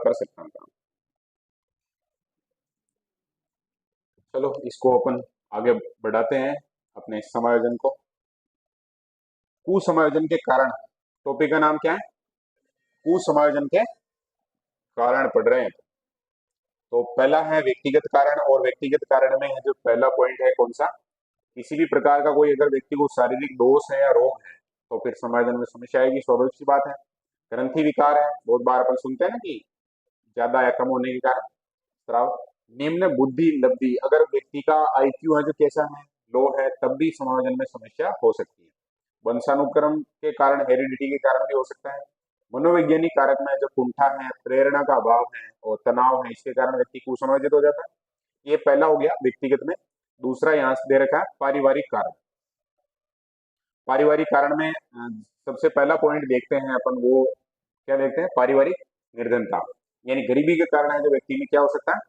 कर सकता हूँ काम। चलो इसको अपन आगे बढ़ाते हैं अपने समायोजन को। कुसमायोजन के कारण, टॉपिक का नाम क्या है? कुसमायोजन के कारण पढ़ रहे हैं। तो पहला है व्यक्तिगत कारण, और व्यक्तिगत कारण में है जो पहला पॉइंट है कौन सा? किसी भी प्रकार का कोई अगर व्यक्ति को शारीरिक दोष है या रोग है तो फिर समायोजन में समस्या आएगी, स्वाभाविक सी बात है। ग्रंथि विकार है, बहुत बार अपन सुनते हैं ना कि ज्यादा या कम होने के कारण स्राव। निम्न बुद्धि लब्धि, अगर व्यक्ति का आईक्यू है जो कैसा है, लो है, तब भी समायोजन में समस्या हो सकती है। वंशानुक्रम के कारण, हेरिडिटी के कारण भी हो सकता है। मनोवैज्ञानिक कारक में जो कुंठा है, प्रेरणा का अभाव है और तनाव है, इसके कारण व्यक्ति कुसमायोजित हो जाता है। ये पहला हो गया व्यक्तिगत में। दूसरा यहाँ से दे रखा है पारिवारिक कारक। पारिवारिक कारण में सबसे पहला पॉइंट देखते हैं अपन, वो क्या देखते हैं? पारिवारिक निर्धनता, यानी गरीबी के कारण है जो व्यक्ति में क्या हो सकता है?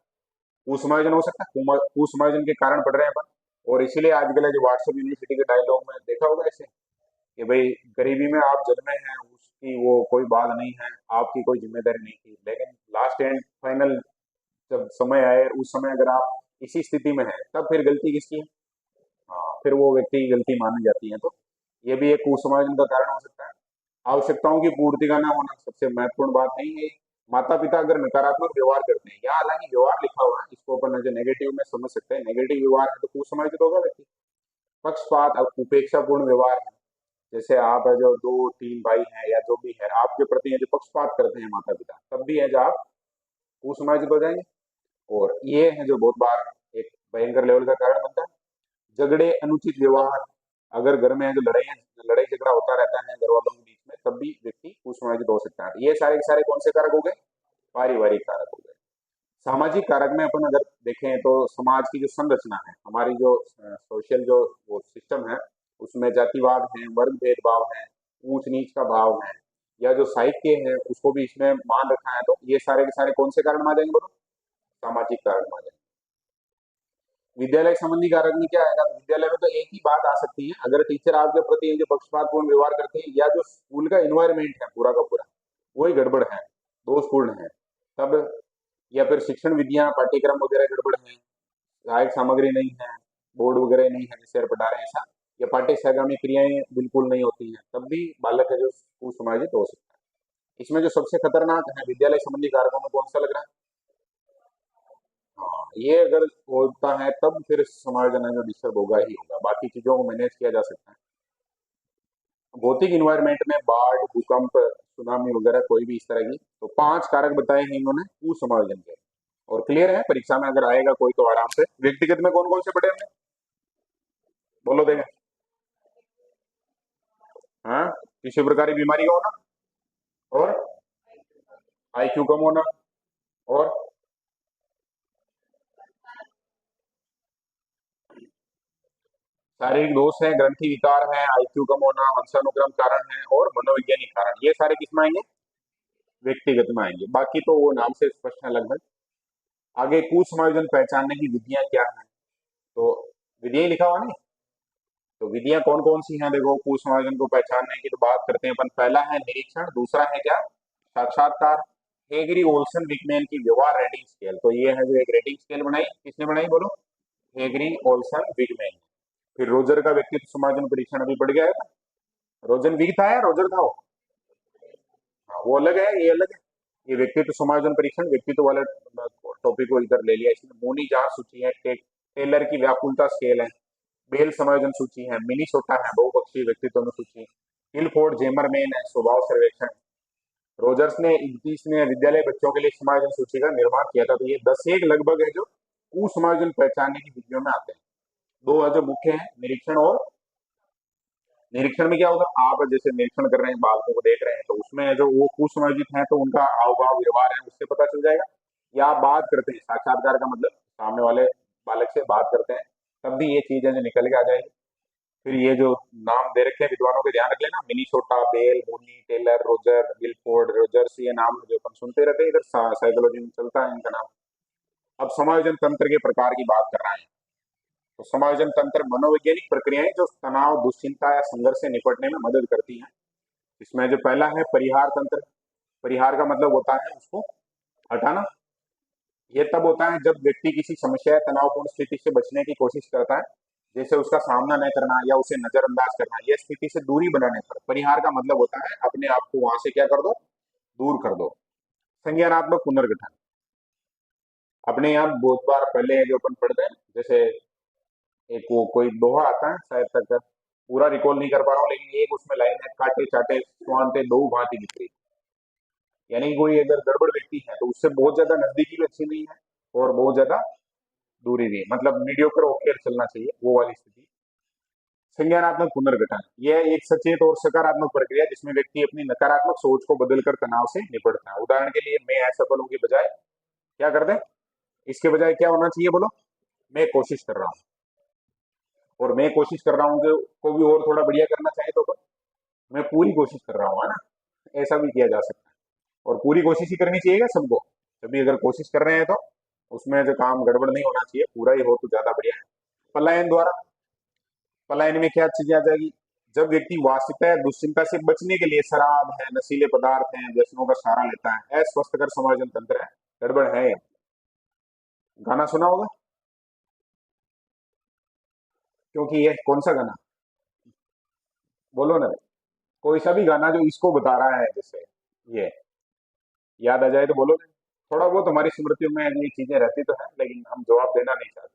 कुसमायोजन हो सकता है। कुसमायोजन के कारण पढ़ रहे हैं अपन। और इसीलिए आजकल जो व्हाट्सएप यूनिवर्सिटी के डायलॉग में देखा होगा ऐसे कि भाई गरीबी में आप जन्मे हैं उसकी वो कोई बात नहीं है, आपकी कोई जिम्मेदारी नहीं थी, लेकिन लास्ट एंड फाइनल जब समय आए उस समय अगर आप इसी स्थिति में है तब फिर गलती किसकी है? हाँ, फिर वो व्यक्ति की गलती मानी जाती है। तो ये भी एक कुसमायोजन का कारण हो सकता है। आवश्यकताओं की पूर्ति का ना होना सबसे महत्वपूर्ण बात नहीं है। माता पिता अगर नकारात्मक व्यवहार करते हैं, यहाँ हालांकि व्यवहार लिखा हुआ है, इसको अपन जो नेगेटिव में समझ सकते हैं, नेगेटिव व्यवहार है तो कुसमायोजित होगा व्यक्ति। पक्षपात और उपेक्षापूर्ण व्यवहार है, जैसे आप है जो दो तीन भाई हैं या जो भी है आपके प्रति है जो पक्षपात करते हैं माता पिता, तब भी है जो आप कुसमायोजित हो जाएंगे। और ये है जो बहुत बार एक भयंकर लेवल का कारण बनता है। झगड़े, अनुचित व्यवहार, अगर घर में है जो लड़ाई झगड़ा होता रहता है घर वालों के बीच में, तब भी व्यक्ति कुसमायोजित हो सकता है। ये सारे के सारे कौन से कारक हो गए? पारिवारिक कारक हो गए। सामाजिक कारक में अपन अगर देखें तो समाज की जो संरचना है, हमारी जो सोशल जो वो सिस्टम है, उसमें जातिवाद है, वर्ग भेदभाव है, ऊंच नीच का भाव है, या जो साहित्य है उसको भी इसमें मान रखा है, तो ये सारे के सारे कौन से कारण आ जाएंगे? बोलो, सामाजिक कारण आ जाएंगे। विद्यालय संबंधी कारक में क्या आएगा? तो विद्यालय में तो एक ही बात आ सकती है, अगर टीचर आपके प्रति जो पक्षपातपूर्ण व्यवहार करते हैं या जो स्कूल का इन्वायरमेंट है पूरा का पूरा वही गड़बड़ है, दोषपूर्ण है, तब, या फिर शिक्षण विधियां पाठ्यक्रम वगैरह गड़बड़ है, सहायक सामग्री नहीं है, बोर्ड वगैरह नहीं है जिससे पढ़ा रहे हैं ऐसा, या पाठ्य सहगामी क्रियाएं बिल्कुल नहीं होती हैं, तब भी बालक है जो कुसमायोजित हो सकता है। इसमें जो सबसे खतरनाक है विद्यालय संबंधी कारकों में कौन सा लग रहा है? हाँ, ये अगर होता है तब फिर समायोजन है जो डिस्टर्ब होगा ही होगा, बाकी चीजों को मैनेज किया जा सकता है। भौतिक इन्वायरमेंट में बाढ़, भूकंप, सुनामी वगैरह कोई भी इस तरह की, तो 5 कारक बताए हैं इन्होंने कुसमायोजन के। और क्लियर है, परीक्षा में अगर आएगा कोई तो आराम से। व्यक्तिगत में कौन कौन से पढ़े हमने? बोलो देगा। हाँ, किसी प्रकार की बीमारी का होना, और आईक्यू कम होना, और शारीरिक दोष है, ग्रंथि विकार है, आईक्यू कम होना, वंशानुक्रम कारण है, और मनोवैज्ञानिक कारण, ये सारे किसमें आएंगे? व्यक्तिगत में आएंगे। बाकी तो वो नाम से स्पष्ट है लगभग। आगे कुसमायोजन पहचानने की विधियां क्या है, तो विधियां ही लिखा हुआ नहीं, तो विधियां कौन कौन सी हैं? देखो, कुसमायोजन को पहचानने की तो बात करते हैं अपन। पहला है निरीक्षण, दूसरा है क्या? साक्षात्कार। हेगरी ओल्सन विकमैन की व्यवहार रेटिंग स्केल, तो ये है जो एक रेटिंग स्केल बनाई, किसने बनाई बोलो? हेगरी ओल्सन विकमैन। फिर रोजर का व्यक्तित्व समायोजन परीक्षण अभी पढ़ गया है। रोजन विक था या रोजर था वो? हाँ, वो अलग है, ये अलग है। ये व्यक्तित्व समायोजन परीक्षण, व्यक्तित्व वाला टॉपिक को इधर ले लिया इसने। मोनी जहां सूची है, टेलर की व्याकुलता स्केल है, बेल समायोजन सूची है, मिनीसोटा है बहुपक्षीय व्यक्तित्व अनुसूची, हिलफोर्ड जेमरमैन है स्वभाव सर्वेक्षण। रोजर्स ने 21वें विद्यालय बच्चों के लिए समायोजन सूची का निर्माण किया था। तो ये 10 एक लगभग है जो कुसमायोजन पहचानने की विधियों में आते हैं। दो है जो मुख्य है, निरीक्षण और, निरीक्षण में क्या होगा? आप जैसे निरीक्षण कर रहे हैं, बालकों को देख रहे हैं, तो उसमें जो वो कुसमायोजित है तो उनका हाव भाव व्यवहार है उससे पता चल जाएगा। या आप बात करते हैं, साक्षात्कार का मतलब सामने वाले बालक से बात करते हैं, तब भी ये चीजें जो निकल के आ जाएगी। फिर ये जो नाम दे रखे हैं विद्वानों के, ध्यान रख लेना, मिनीसोटा, बेल, मोनी, टेलर, रोजर, विलफोर्ड, रोजर्स, ये नाम जो अपन सुनते रहते हैं इधर साइकोलॉजी में चलता है इनका नाम। अब समायोजन तंत्र के प्रकार की बात कर रहे हैं, तो समायोजन तंत्र मनोवैज्ञानिक प्रक्रियाएं जो तनाव, दुश्चिंता या संघर्ष से निपटने में मदद करती हैं। इसमें जो पहला है परिहार तंत्र। परिहार का मतलब होता है उसको हटाना। ये तब होता है जब व्यक्ति किसी समस्या या तनावपूर्ण स्थिति से बचने की कोशिश करता है, जैसे उसका सामना न करना या उसे नजरअंदाज करना। यह स्थिति से दूरी बनाने पर परिहार का मतलब होता है अपने आप को वहां से क्या कर दो, दूर कर दो। संज्ञानात्मक पुनर्गठन, अपने आप बहुत बार पहले जो अपन पढ़ते हैं, जैसे एक वो कोई दोहा आता है शायद तक, पूरा रिकॉल नहीं कर पा रहा हूँ, लेकिन एक उसमें लाइन है, काटे चाटे स्वांते दो भांति बिखरी। यानी कि कोई अगर गड़बड़ व्यक्ति है तो उससे बहुत ज्यादा नजदीकी भी अच्छी नहीं है और बहुत ज्यादा दूरी भी, मतलब मीडियोकर होकर चलना चाहिए, वो वाली स्थिति। संज्ञानात्मक पुनर्गठन, यह एक सचेत और सकारात्मक प्रक्रिया जिसमें व्यक्ति अपनी नकारात्मक सोच को बदलकर तनाव से निपटता है। उदाहरण के लिए, मैं असफल हूं के बजाय क्या कर दे, इसके बजाय क्या होना चाहिए बोलो, मैं कोशिश कर रहा हूँ। और मैं कोशिश कर रहा हूँ को भी और थोड़ा बढ़िया करना चाहिए तो मैं पूरी कोशिश कर रहा हूँ, है ना, ऐसा भी किया जा सकता है। और पूरी कोशिश ही करनी चाहिए सबको, तभी अगर कोशिश कर रहे हैं तो उसमें जो काम गड़बड़ नहीं होना चाहिए, पूरा ही हो तो ज्यादा बढ़िया है। पलायन द्वारा, पलायन में क्या चीजें आ जाएगी, जब व्यक्ति वास्तविकता या दुश्चिंता से बचने के लिए शराब है, नशीले पदार्थ हैं, व्यसनों का सहारा लेता है, अस्वस्थकर समायोजन तंत्र है, गड़बड़ है। गाना सुना होगा, क्योंकि ये कौन सा गाना, बोलो ना, कोई सा भी गाना जो इसको बता रहा है, जैसे ये याद आ जाए तो बोलो। थोड़ा बहुत हमारी स्मृतियों में ये चीजें रहती तो है, लेकिन हम जवाब देना नहीं चाहते।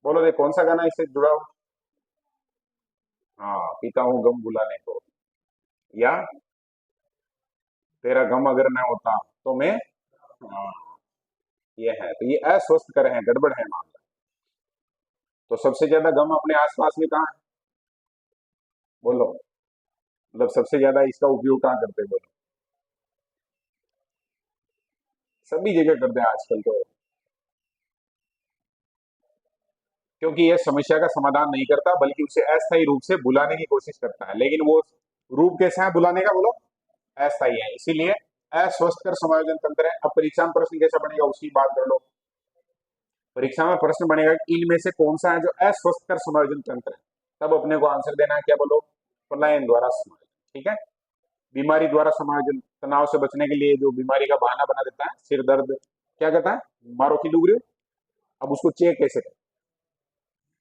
बोलो दे, कौन सा गाना इससे जुड़ा हो। हाँ, पीता हूँ गम भुलाने को, या तेरा गम अगर न होता तो मैं, हाँ, ये है, तो ये अस्वस्थ कर है, गड़बड़ है मामला। तो सबसे ज्यादा गम अपने आसपास में कहाँ है, बोलो, मतलब सबसे ज्यादा इसका उपयोग कहाँ करते हैं, बोलो। सभी जगह करते हैं आजकल तो, क्योंकि यह समस्या का समाधान नहीं करता बल्कि उसे अस्थायी रूप से भुलाने की कोशिश करता है। लेकिन वो रूप कैसा है बुलाने का, बोलो, अस्थायी है, इसीलिए अस्वस्थकर समायोजन तंत्र है। अब परीक्षा में प्रश्न कैसा बनेगा उसकी बात कर लो। परीक्षा में प्रश्न बनेगा कि इनमें से कौन सा है जो अस्वस्थकर समायोजन तंत्र है, तब अपने को आंसर देना है, क्या बोलो, पलायन द्वारा समायोजन। ठीक है। बीमारी द्वारा समायोजन, तनाव से बचने के लिए जो बीमारी का बहाना बना देता है, सिर दर्द, क्या कहता है, मारो की डुगरी। अब उसको चेक कैसे करें,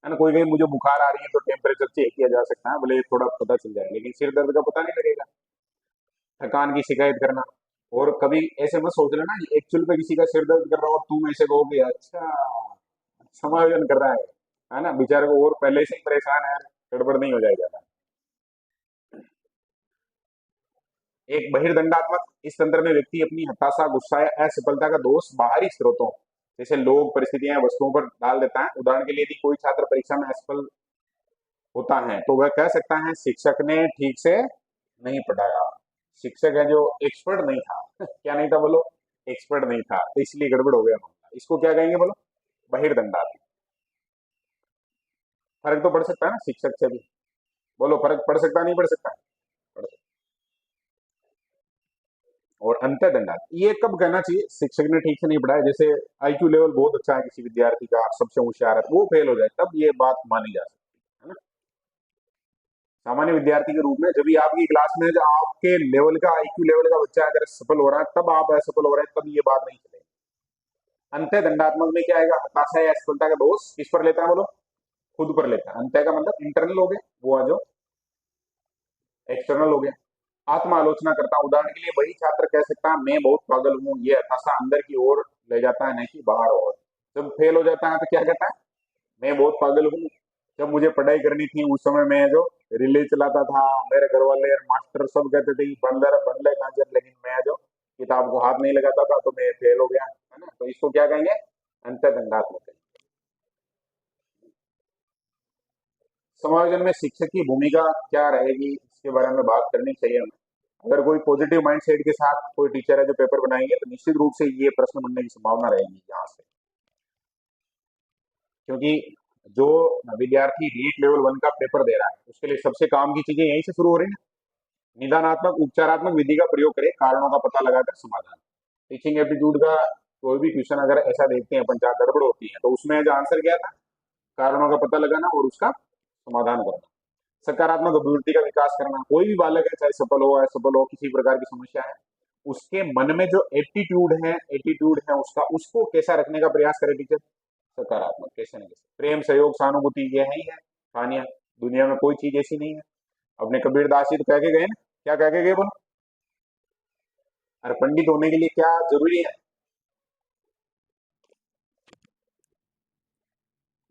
है ना, कोई कहीं मुझे बुखार आ रही है तो टेम्परेचर चेक किया जा सकता है, भले थोड़ा पता चल जाए, लेकिन सिर दर्द का पता नहीं लगेगा। थकान की शिकायत करना, और कभी ऐसे मत सोच लेना एक्चुअल पे किसी का सिर दर्द कर रहा हो तुम ऐसे कहोगे अच्छा समायोजन कर रहा है ना, बेचारे को और पहले से ही परेशान है, गड़बड़ नहीं हो जाएगा। एक बहिर्दंडात्मक, इस तंत्र में व्यक्ति अपनी हताशा, गुस्सा या असफलता का दोष बाहरी स्रोतों, जैसे लोग, परिस्थितियां, वस्तुओं पर डाल देता है। उदाहरण के लिए यदि कोई छात्र परीक्षा में असफल होता है तो वह कह सकता है शिक्षक ने ठीक से नहीं पढ़ाया, शिक्षक है जो एक्सपर्ट नहीं था क्या नहीं था बोलो, एक्सपर्ट नहीं था, तो इसलिए गड़बड़ हो गया मामला। इसको क्या कहेंगे बोलो, बहिर्दंडात्मक। फर्क तो पड़ सकता है ना शिक्षक से भी, बोलो फर्क पड़ सकता नहीं पड़ सकता, पड़ सकता। और अंतर्दंडात्मक, ये कब कहना चाहिए शिक्षक ने ठीक से नहीं पढ़ाया, जैसे आईक्यू लेवल बहुत अच्छा है किसी विद्यार्थी का, सबसे होशियार है, वो फेल हो जाए, तब ये बात मानी जा सकती है ना। सामान्य विद्यार्थी के रूप में जब भी आपकी क्लास में जो आपके लेवल का, आईक्यू लेवल का बच्चा अगर सफल हो रहा है, तब आप असफल हो रहे हैं, तब ये बात नहीं चलेगी। अंत्य दंडात्मक में क्या आएगा, हताशा या असफलता का दोष किस पर लेता है बोलो, खुद पर लेता है। अंत्य का मतलब इंटरनल हो गया, वो जो एक्सटर्नल हो गया। आत्म आलोचना करता हूं, उदाहरण के लिए वही छात्र कह सकता है मैं बहुत पागल हूँ, ये हताशा अंदर की ओर ले जाता है, नहीं कि बाहर और। जब फेल हो जाता है तो क्या कहता है, मैं बहुत पागल हूँ, जब मुझे पढ़ाई करनी थी उस समय मैं जो रिले चलाता था, मेरे घर वाले और मास्टर सब कहते थे बंदर बंदर कांचर, लेकिन मैं जो किताब को हाथ नहीं लगाता था तो मैं फेल हो गया, है ना। तो इसको क्या कहेंगे, अंतर्दंडात्मक। समायोजन में शिक्षक की भूमिका क्या रहेगी, इसके बारे में बात करनी चाहिए हमें। अगर कोई पॉजिटिव माइंडसेट के साथ कोई टीचर है जो पेपर बनाएंगे तो निश्चित रूप से ये प्रश्न बनने की संभावना रहेगी यहाँ से, क्योंकि जो विद्यार्थी रीट लेवल 1 का पेपर दे रहा है उसके लिए सबसे काम की चीजें यहीं से शुरू हो रही है। निदानात्मक उपचारात्मक विधि का प्रयोग करें, कारणों का पता लगाकर समाधान। टीचिंग एप्टीट्यूड का कोई भी क्वेश्चन अगर ऐसा देखते हैं अपन जहाँ गड़बड़ होती है तो उसमें जो आंसर क्या था, कारणों का पता लगाना और उसका समाधान करना। सकारात्मक अभिवृत्ति का विकास करना, कोई भी बालक है चाहे सफल हो असफल हो, किसी प्रकार की समस्या है उसके मन में जो एटीट्यूड है उसका, उसको कैसा रखने का प्रयास करे टीचर? सकारात्मक। कैसे न कैसे, प्रेम सहयोग सहानुभूति ये है ही है कहानियां, दुनिया में कोई चीज ऐसी नहीं है। अपने कबीर दास जी तो कह के गए ना, क्या कह के गए बोलो? अरे पंडित होने के लिए क्या जरूरी है?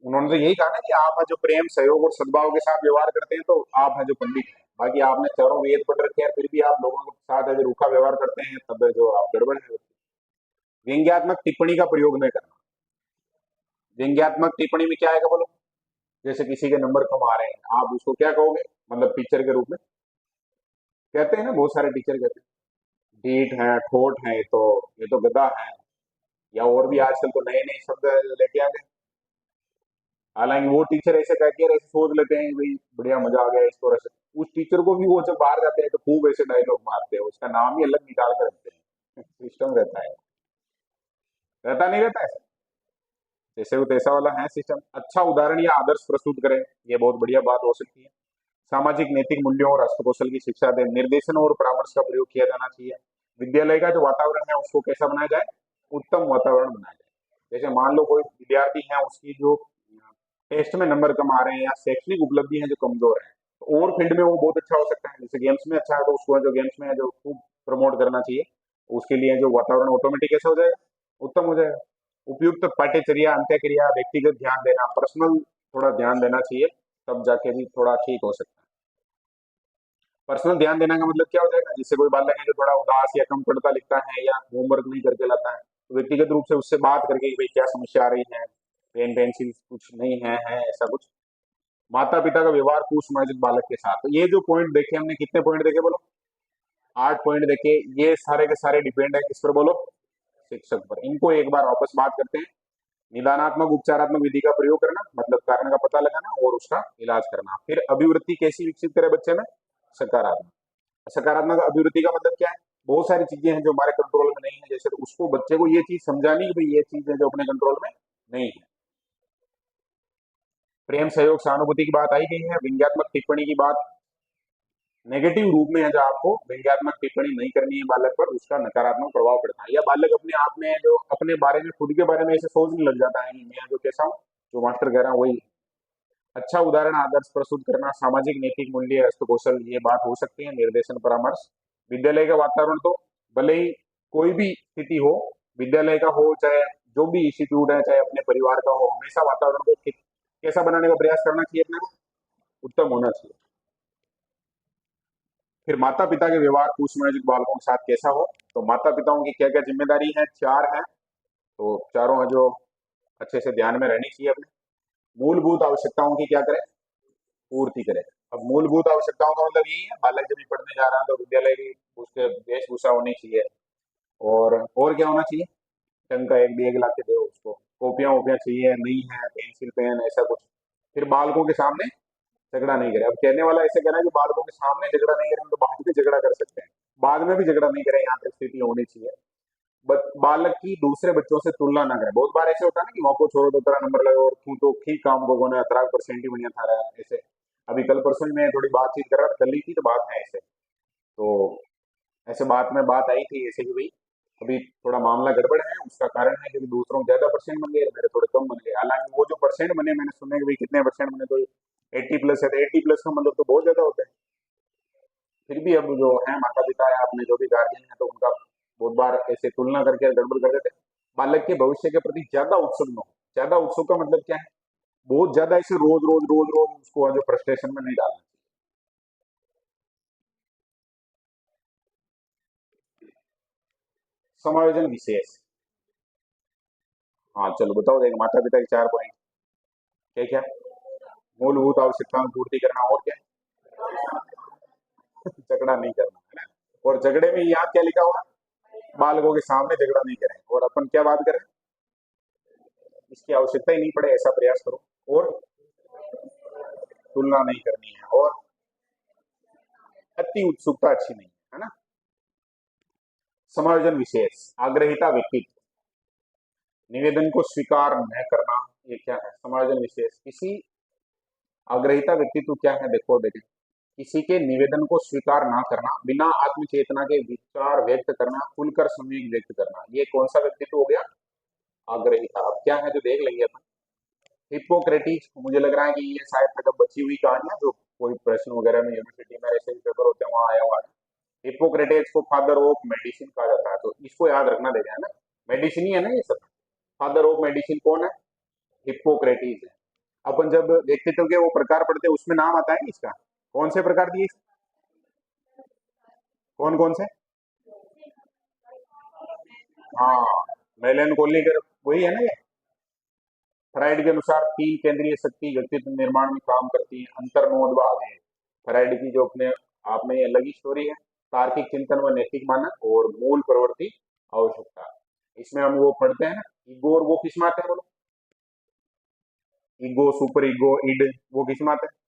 उन्होंने तो यही कहा ना कि आप है जो प्रेम सहयोग और सद्भाव के साथ व्यवहार करते हैं तो आप है जो पंडित है। बाकी आपने चारों वेद पढ़ रखे हैं फिर भी आप लोगों के साथ अगर रूखा व्यवहार करते हैं तब जो आप गड़बड़ है। व्यंग्यात्मक टिप्पणी का प्रयोग न करना। व्यंग्यात्मक टिप्पणी में क्या आएगा बोलो? जैसे किसी के नंबर कम आ रहे हैं, आप उसको क्या कहोगे? मतलब टीचर के रूप में कहते हैं ना, बहुत सारे टीचर कहते हैं ढीठ है, ठोट है, ये तो गधा है, या और भी आजकल तो नए नए शब्द लेके आ गए। हालांकि वो टीचर ऐसे कह के ऐसे सोच लेते हैं भाई बढ़िया मजा आ गया इसको रस। उस टीचर को भी वो जब बाहर जाते हैं तो खूब ऐसे डायलॉग मारते हैं, उसका नाम ही अलग निकाल कर रखते हैं। सिस्टम रहता है, रहता नहीं रहता है? जैसे वो तैसा वाला है सिस्टम। अच्छा उदाहरण या आदर्श प्रस्तुत करें, ये बहुत बढ़िया बात हो सकती है। सामाजिक नैतिक मूल्यों और हस्तकौशल की शिक्षा दें, निर्देशन और परामर्श का प्रयोग किया जाना चाहिए। विद्यालय का जो वातावरण है उसको कैसा बनाया जाए? उत्तम वातावरण बनाया जाए। जैसे मान लो कोई विद्यार्थी है, उसकी जो टेस्ट में नंबर कम आ रहे हैं या शैक्षणिक उपलब्धि है जो कमजोर है, तो और फील्ड में वो बहुत अच्छा हो सकता है। जैसे गेम्स में अच्छा है तो उसको जो गेम्स में है जो खूब प्रमोट करना चाहिए। उसके लिए जो वातावरण ऑटोमेटिक कैसा हो जाएगा? उत्तम हो जाएगा। उपयुक्त पाठ्यचर्या, अंत्यक्रिया, व्यक्तिगत ध्यान देना, पर्सनल थोड़ा ध्यान देना चाहिए, तब जाके भी थोड़ा ठीक हो सकता है। पर्सनल ध्यान देने का मतलब क्या हो जाएगा? जिससे कोई बालक है जो थोड़ा उदास या कम पढ़ता लिखता है या होमवर्क नहीं करके लाता है, तो व्यक्तिगत रूप से उससे बात करके कि भाई क्या समस्या आ रही है, पेन पेंसिल कुछ नहीं है ऐसा कुछ। माता पिता का व्यवहार कुसमाजित बालक के साथ, तो ये जो पॉइंट देखे हमने, कितने पॉइंट देखे बोलो? 8 पॉइंट देखे। ये सारे के सारे डिपेंड है किस पर बोलो? शिक्षक पर। इनको एक बार वापस बात करते हैं। निदानात्मक उपचारात्मक विधि का प्रयोग करना, मतलब कारण का पता लगाना और उसका इलाज करना। फिर अभिवृत्ति कैसी विकसित करे बच्चे में? सकारात्मक। सकारात्मक अभिवृत्ति का मतलब क्या है? बहुत सारी चीजें हैं जो हमारे कंट्रोल में नहीं है, जैसे तो उसको बच्चे को ये चीज समझानी कि भाई ये चीज है जो अपने कंट्रोल में नहीं है। प्रेम सहयोग सहानुभूति की बात आई गई है। व्यंग्यात्मक टिप्पणी की बात नेगेटिव रूप में है, जो आपको व्यंग्यात्मक टिप्पणी नहीं करनी है बालक पर, उसका नकारात्मक प्रभाव पड़ता है। या बालक अपने आप में जो अपने बारे में, खुद के बारे में ऐसे सोचने लग जाता है कि मैं जो कैसा हूँ, जो मास्टर कह रहा है वही। अच्छा उदाहरण आदर्श प्रस्तुत करना, सामाजिक नैतिक मूल्य, हस्तकौशल, ये बात हो सकती है। निर्देशन परामर्श। विद्यालय का वातावरण तो भले ही कोई भी स्थिति हो, विद्यालय का हो चाहे जो भी इंस्टीट्यूट है, चाहे अपने परिवार का हो, हमेशा वातावरण को कैसा बनाने का प्रयास करना चाहिए अपने को? उत्तम होना चाहिए। फिर माता पिता के व्यवहार कुसमाजित बालकों के साथ कैसा हो? तो माता पिताओं की क्या क्या जिम्मेदारी है? 4 है। तो चारों है जो अच्छे से ध्यान में रहनी चाहिए अपने। मूलभूत आवश्यकताओं की क्या करें? पूर्ति करें। अब मूलभूत आवश्यकताओं का मतलब यही है, बालक जब भी पढ़ने जा रहा है तो विद्यालय की उसके वेशभूषा होनी चाहिए, और क्या होना चाहिए? ढंग का एक बैग ला के दो उसको, कॉपियां वोपियां चाहिए, नहीं है पेंसिल पेन ऐसा कुछ। फिर बालकों के सामने झगड़ा नहीं करे। अब कहने वाला ऐसे कहना है कि बालकों के सामने झगड़ा नहीं करें, तो बाद में झगड़ा कर सकते हैं, बाद में भी झगड़ा नहीं करें, यहाँ तक स्थिति होनी चाहिए। बालक की दूसरे बच्चों से तुलना ना करें। बहुत बार ऐसे होता है ना कि मौको छोड़ो तो तेरा नंबर लगे, और तू तो ठीक काम को ने 18% ही बढ़िया था रहा है ऐसे। अभी कल परसों ही मैं थोड़ी बातचीत कर रहा था, कल ही की तो बात है ऐसे। तो ऐसे बात में बात आई थी ऐसे कि भाई अभी थोड़ा मामला गड़बड़ है, उसका कारण है कि दूसरों को ज्यादा परसेंट बन गए, मेरे थोड़े कम बन गए। हालांकि वो जो परसेंट बने, मैंने सुना कि भाई कितने परसेंट बने, तो 80+ है, तो 80+ का मतलब तो बहुत ज्यादा होता है। फिर भी अब जो है माता पिता है, अपने जो भी गार्जियन है, तो उनका बहुत बार ऐसे तुलना करके गड़बड़ कर देते हैं। बालक के भविष्य के प्रति ज्यादा उत्सुक न हो। ज्यादा उत्सुक का मतलब क्या है? बहुत ज्यादा ऐसे रोज रोज रोज रोज उसको जो फ्रस्ट्रेशन में नहीं डालना। समायोजन विशेष। हाँ चलो बताओ, देख माता पिता के 4 पॉइंट क्या क्या? मूलभूत आवश्यकताओं की पूर्ति करना, और क्या? झगड़ा नहीं करना, है ना? और झगड़े में यहाँ क्या लिखा हुआ? बालकों के सामने झगड़ा नहीं करें। और अपन क्या बात करें? इसकी आवश्यकता ही नहीं पड़े ऐसा प्रयास करो। और तुलना नहीं करनी है, और अति उत्सुकता अच्छी नहीं है ना? समायोजन विशेष। आग्रहिता व्यक्तित्व। निवेदन को स्वीकार न करना, ये क्या है? समायोजन विशेष। किसी आग्रहिता व्यक्तित्व क्या है? देखो देखें, किसी के निवेदन को स्वीकार ना करना, बिना आत्मचेतना के विचार व्यक्त करना, खुलकर संवेग व्यक्त करना, ये कौन सा व्यक्तित्व हो गया? आग्रही था। अब क्या है जो देख लेंगे अपन। हिप्पोक्रेटिस, मुझे लग रहा है कि ये शायद तक बची हुई कहानियां जो कोई प्रश्न वगैरह में यूनिवर्सिटी में ऐसे ही पेपर होते हैं वहां आया हुआ है। हिप्पोक्रेटिस को फादर ऑफ मेडिसिन कहा जाता है, तो इसको याद रखना देगा, है ना। मेडिसिन ही है ना ये सब। फादर ऑफ मेडिसिन कौन है? हिप्पोक्रेटिस है। अपन जब व्यक्तित्व के वो प्रकार पढ़ते हैं उसमें नाम आता है इसका, कौन से प्रकार दिए? कौन कौन से? हाँ, मेलेनकोली कर वही है ना ये। फ्राइड के अनुसार तीन केंद्रीय शक्ति व्यक्तित्व निर्माण में काम करती है, अंतर्मोद भाग है। फ्राइड की जो अपने आप में ये अलग ही स्टोरी है। तार्किक चिंतन व नैतिक मानक और मूल प्रवृत्ति आवश्यकता। इसमें हम वो पढ़ते हैं ना, ईगो, और वो किस में आते हैं बोलो? ईगो, सुपर ईगो, इड, वो किस में आते हैं?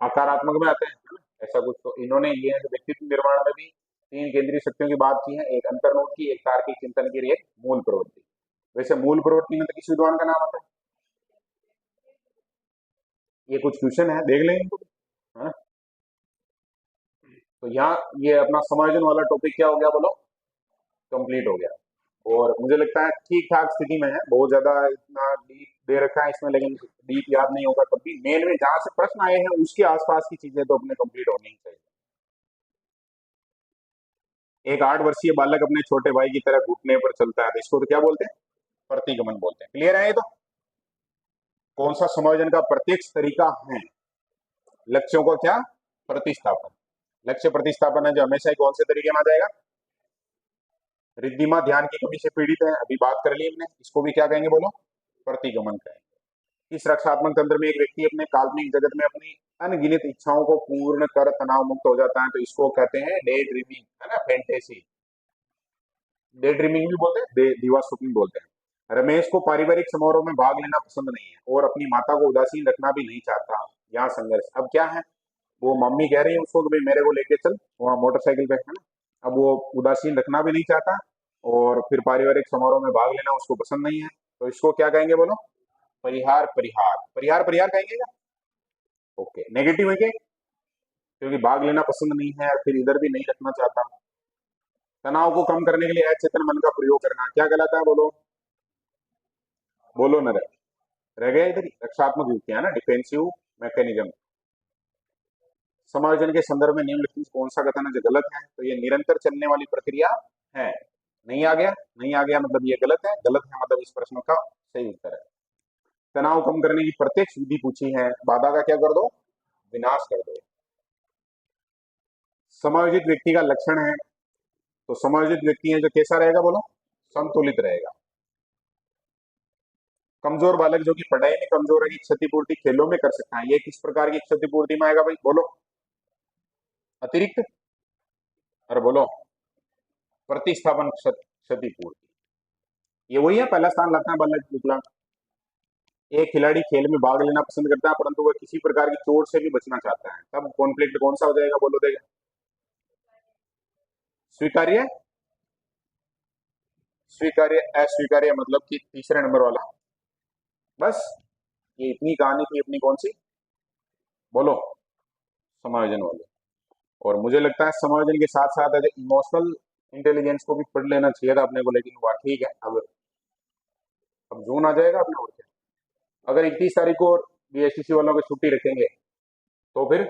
आकारात्मक में आते हैं, है ना? ऐसा कुछ तो इन्होंने ये है, व्यक्तित्व निर्माण में भी तीन केंद्रीय शक्तियों की बात की है, एक अंतर्मोद की, एक तार्किक चिंतन की, और एक मूल प्रवृत्ति। वैसे मूल प्रवृत्ति में तो किस विद्वान का नाम आता है? ये कुछ क्वेश्चन है, देख लेंगे इनको, है ना। तो यहाँ ये अपना समायोजन वाला टॉपिक क्या हो गया बोलो? कंप्लीट हो गया। और मुझे लगता है ठीक ठाक स्थिति में है, बहुत ज्यादा इतना डीप दे रखा है इसमें, लेकिन डीप याद नहीं होगा तब भी मेन में जहां से प्रश्न आए हैं उसके आसपास की चीजें तो अपने कंप्लीट होनी ही चाहिए। एक 8 वर्षीय बालक अपने छोटे भाई की तरह घुटने पर चलता है, तो इसको तो क्या बोलते हैं? प्रतिगमन बोलते हैं। क्लियर है ये तो? कौन सा समायोजन का प्रत्यक्ष तरीका है? लक्ष्यों को क्या? प्रतिस्थापन। लक्ष्य प्रतिस्थापन है जो हमेशा ही कौन से तरीके में आ जाएगा? रिद्धिमा ध्यान की कमी से पीड़ित है, अभी बात कर ली हमने, इसको भी क्या कहेंगे बोलो? प्रतिगमन कहेंगे। इस रक्षात्मक तंत्र में एक व्यक्ति अपने काल्पनिक जगत में अपनी अनगिनत इच्छाओं को पूर्ण कर तनाव मुक्त हो जाता है, तो इसको कहते हैं डे ड्रीमिंग, है ना, फैंटेसी। डे ड्रीमिंग भी बोलते हैं, दिवा स्वप्न बोलते हैं। रमेश को पारिवारिक समारोह में भाग लेना पसंद नहीं है और अपनी माता को उदासीन रखना भी नहीं चाहता। यहाँ संघर्ष अब क्या है? वो मम्मी कह रही है उसको कि भाई मेरे को लेके चल वहाँ मोटरसाइकिल पे, है ना। अब वो उदासीन रखना भी नहीं चाहता और फिर पारिवारिक समारोह में भाग लेना उसको पसंद नहीं है, तो इसको क्या कहेंगे बोलो? परिहार परिहार परिहार परिहार कहेंगे क्या? ओके, नेगेटिव है क्या? क्योंकि भाग लेना पसंद नहीं है और फिर इधर भी नहीं रखना चाहता। तनाव को कम करने के लिए अचेतन मन का प्रयोग करना क्या कहलाता है बोलो? बोलो न रह गया इधर ही, रक्षात्मक युक्ति है ना, डिफेंसिव मैकेनिज्म। समायोजन के संदर्भ में निम्नलिखित में कौन सा कथन है जो गलत है? तो ये निरंतर चलने वाली प्रक्रिया है। नहीं आ गया? नहीं आ गया मतलब ये गलत है, गलत है मतलब इस प्रश्न का सही उत्तर है। तनाव कम करने की प्रत्यक्ष विधि पूछी है, बाधा का क्या कर दो? विनाश कर दो। समायोजित व्यक्ति का लक्षण है, तो समायोजित व्यक्ति है जो कैसा रहेगा बोलो? संतुलित रहेगा। कमजोर बालक जो कि पढ़ाई में कमजोर है, की क्षतिपूर्ति खेलों में कर सकता है, ये किस प्रकार की क्षतिपूर्ति में आएगा भाई बोलो? अतिरिक्त, अरे बोलो, प्रतिस्थापन क्षतिपूर्ति। ये वही है, पहला स्थान लाता है बालक विकलांग। एक खिलाड़ी खेल में भाग लेना पसंद करता है परंतु वह किसी प्रकार की चोट से भी बचना चाहता है, तब कॉन्फ्लिक्ट कौन सा हो जाएगा बोलो देगा? स्वीकार्य, स्वीकार्य, अस्वीकार्य, मतलब कि तीसरे नंबर वाला। बस, ये इतनी कहानी थी अपनी, कौन सी बोलो? समायोजन वाली। और मुझे लगता है समायोजन के साथ साथ इमोशनल इंटेलिजेंस को भी पढ़ लेना चाहिए था अपने को, लेकिन वह ठीक है। अब जून आ जाएगा अपने, और क्या। अगर 31 तारीख को बीएससीसी वालों की छुट्टी रखेंगे तो फिर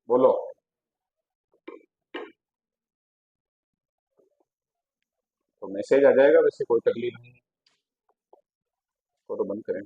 बोलो? तो मैसेज आ जाएगा, वैसे कोई तकलीफ नहीं है। इसको तो बंद करें।